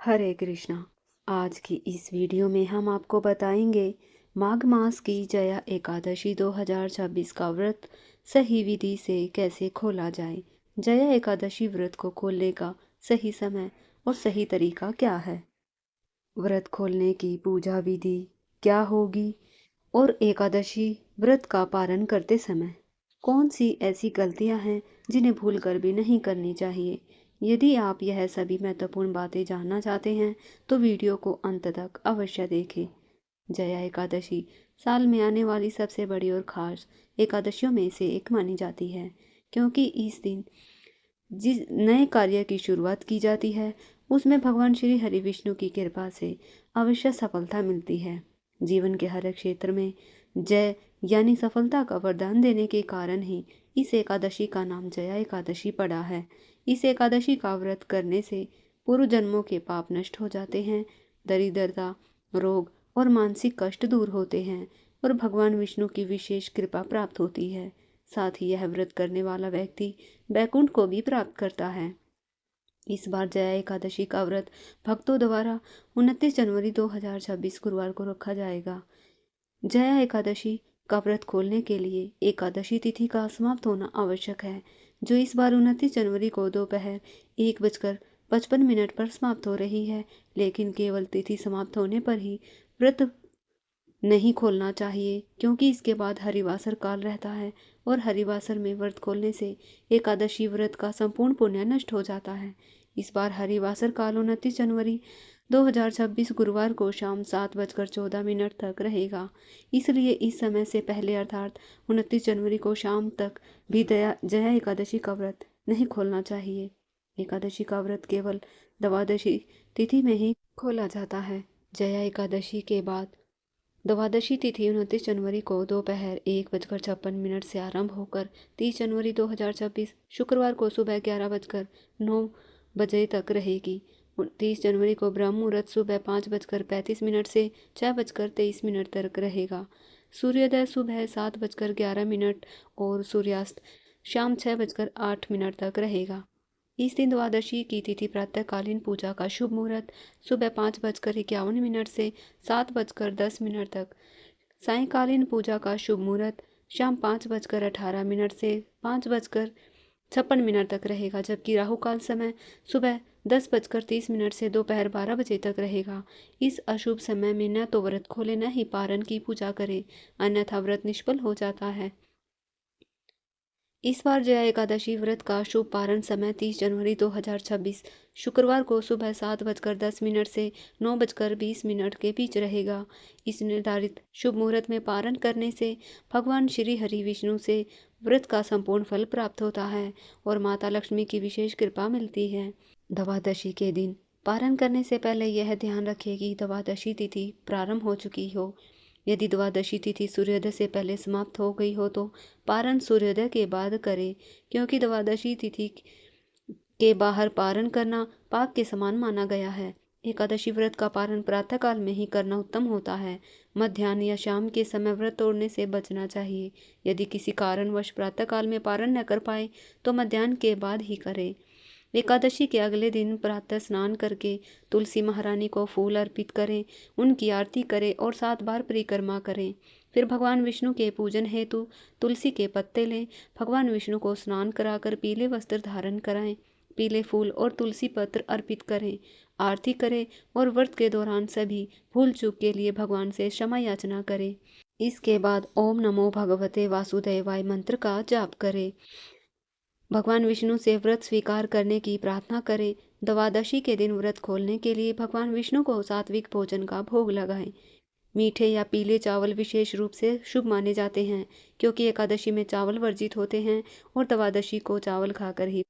हरे कृष्णा। आज की इस वीडियो में हम आपको बताएंगे माघ मास की जया एकादशी 2026 का व्रत सही विधि से कैसे खोला जाए। जया एकादशी व्रत को खोलने का सही समय और सही तरीका क्या है, व्रत खोलने की पूजा विधि क्या होगी और एकादशी व्रत का पारण करते समय कौन सी ऐसी गलतियां हैं जिन्हें भूलकर भी नहीं करनी चाहिए। यदि आप यह सभी महत्वपूर्ण बातें जानना चाहते हैं तो वीडियो को अंत तक अवश्य देखें। जया एकादशी साल में आने वाली सबसे बड़ी और खास एकादशियों में से एक मानी जाती है, क्योंकि इस दिन जिस नए कार्य की शुरुआत की जाती है उसमें भगवान श्री हरि विष्णु की कृपा से अवश्य सफलता मिलती है। जीवन के हर क्षेत्र में जय यानी सफलता का वरदान देने के कारण ही इस एकादशी का नाम जया एकादशी पड़ा है। इस एकादशी का व्रत करने से पूर्व जन्मों के पाप नष्ट हो जाते हैं, दरिद्रता, रोग और मानसिक कष्ट दूर होते हैं और भगवान विष्णु की विशेष कृपा प्राप्त होती है। साथ ही यह व्रत करने वाला व्यक्ति बैकुंठ को भी प्राप्त करता है। इस बार जया एकादशी का व्रत भक्तों द्वारा 29 जनवरी 2026 गुरुवार को रखा जाएगा। जया एकादशी का व्रत खोलने के लिए एकादशी तिथि का समाप्त होना आवश्यक है, जो इस बार 29 जनवरी को दोपहर 1:55 पर समाप्त हो रही है। लेकिन केवल तिथि समाप्त होने पर ही व्रत नहीं खोलना चाहिए, क्योंकि इसके बाद हरिवासर काल रहता है और हरिवासर में व्रत खोलने से एकादशी व्रत का संपूर्ण पुण्य नष्ट हो जाता है। इस बार हरिवासर काल 29 जनवरी 2026 गुरुवार को शाम 7:14 तक रहेगा। इसलिए इस समय से पहले अर्थात 29 जनवरी को शाम तक भी जया एकादशी का व्रत नहीं खोलना चाहिए। एकादशी का व्रत केवल द्वादशी तिथि में ही खोला जाता है। जया एकादशी के बाद द्वादशी तिथि 29 जनवरी को दोपहर 1:56 से आरंभ होकर 30 जनवरी 2026 शुक्रवार को सुबह 11:09 तक रहेगी। 30 जनवरी को ब्रह्म मुहूर्त सुबह 5:35 से 6:23 तक रहेगा। सूर्योदय सुबह 7:11 और सूर्यास्त शाम 6:08 तक रहेगा। इस दिन द्वादशी की तिथि प्रातःकालीन पूजा का शुभ मुहूर्त सुबह 5:51 से 7:10 तक, सायंकालीन पूजा का शुभ मुहूर्त शाम 5:18 से 5:56 तक रहेगा, जबकि राहु काल समय सुबह 10:30 से दोपहर 12 बजे तक रहेगा। इस अशुभ समय में न तो व्रत खोले न ही पारण की पूजा करें, अन्यथा व्रत निष्फल हो जाता है। इस बार जया एकादशी व्रत का शुभ पारण समय 30 जनवरी 2026 शुक्रवार को सुबह 7:10 से 9:20 के बीच रहेगा। इस निर्धारित शुभ मुहूर्त में पारण करने से भगवान श्री हरि विष्णु से व्रत का संपूर्ण फल प्राप्त होता है और माता लक्ष्मी की विशेष कृपा मिलती है। द्वादशी के दिन पारण करने से पहले यह ध्यान रखें कि द्वादशी तिथि प्रारंभ हो चुकी हो। यदि द्वादशी तिथि सूर्योदय से पहले समाप्त हो गई हो तो पारण सूर्योदय के बाद करें, क्योंकि द्वादशी तिथि के बाहर पारण करना पाप के समान माना गया है। एकादशी व्रत का पारण प्रातःकाल में ही करना उत्तम होता है। मध्याह्न या शाम के समय व्रत तोड़ने से बचना चाहिए। यदि किसी कारणवश प्रातःकाल में पारण न कर पाए तो मध्याह्न के बाद ही करें। एकादशी के अगले दिन प्रातः स्नान करके तुलसी महारानी को फूल अर्पित करें, उनकी आरती करें और 7 बार परिक्रमा करें। फिर भगवान विष्णु के पूजन हेतु तुलसी के पत्ते लें। भगवान विष्णु को स्नान कराकर पीले वस्त्र धारण कराएं, पीले फूल और तुलसी पत्र अर्पित करें, आरती करें और व्रत के दौरान सभी भूल चूक के लिए भगवान से क्षमा याचना करें। इसके बाद ओम नमो भगवते वासुदेवाय मंत्र का जाप करें। भगवान विष्णु से व्रत स्वीकार करने की प्रार्थना करें। द्वादशी के दिन व्रत खोलने के लिए भगवान विष्णु को सात्विक भोजन का भोग लगाएं। मीठे या पीले चावल विशेष रूप से शुभ माने जाते हैं, क्योंकि एकादशी में चावल वर्जित होते हैं और द्वादशी को चावल खाकर ही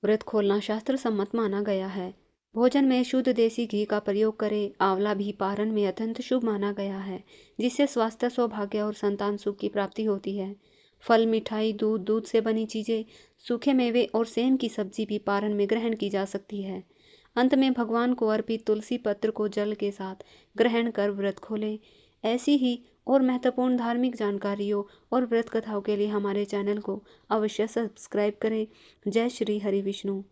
व्रत खोलना शास्त्र सम्मत माना गया है। भोजन में शुद्ध देसी घी का प्रयोग करें। आंवला भी पारण में अत्यंत शुभ माना गया है, जिससे स्वास्थ्य, सौभाग्य और संतान सुख की प्राप्ति होती है। फल, मिठाई, दूध, दूध से बनी चीजें, सूखे मेवे और सेम की सब्जी भी पारण में ग्रहण की जा सकती है। अंत में भगवान को अर्पित तुलसी पत्र को जल के साथ ग्रहण कर व्रत खोलें। ऐसी ही और महत्वपूर्ण धार्मिक जानकारियों और व्रत कथाओं के लिए हमारे चैनल को अवश्य सब्सक्राइब करें। जय श्री हरि विष्णु।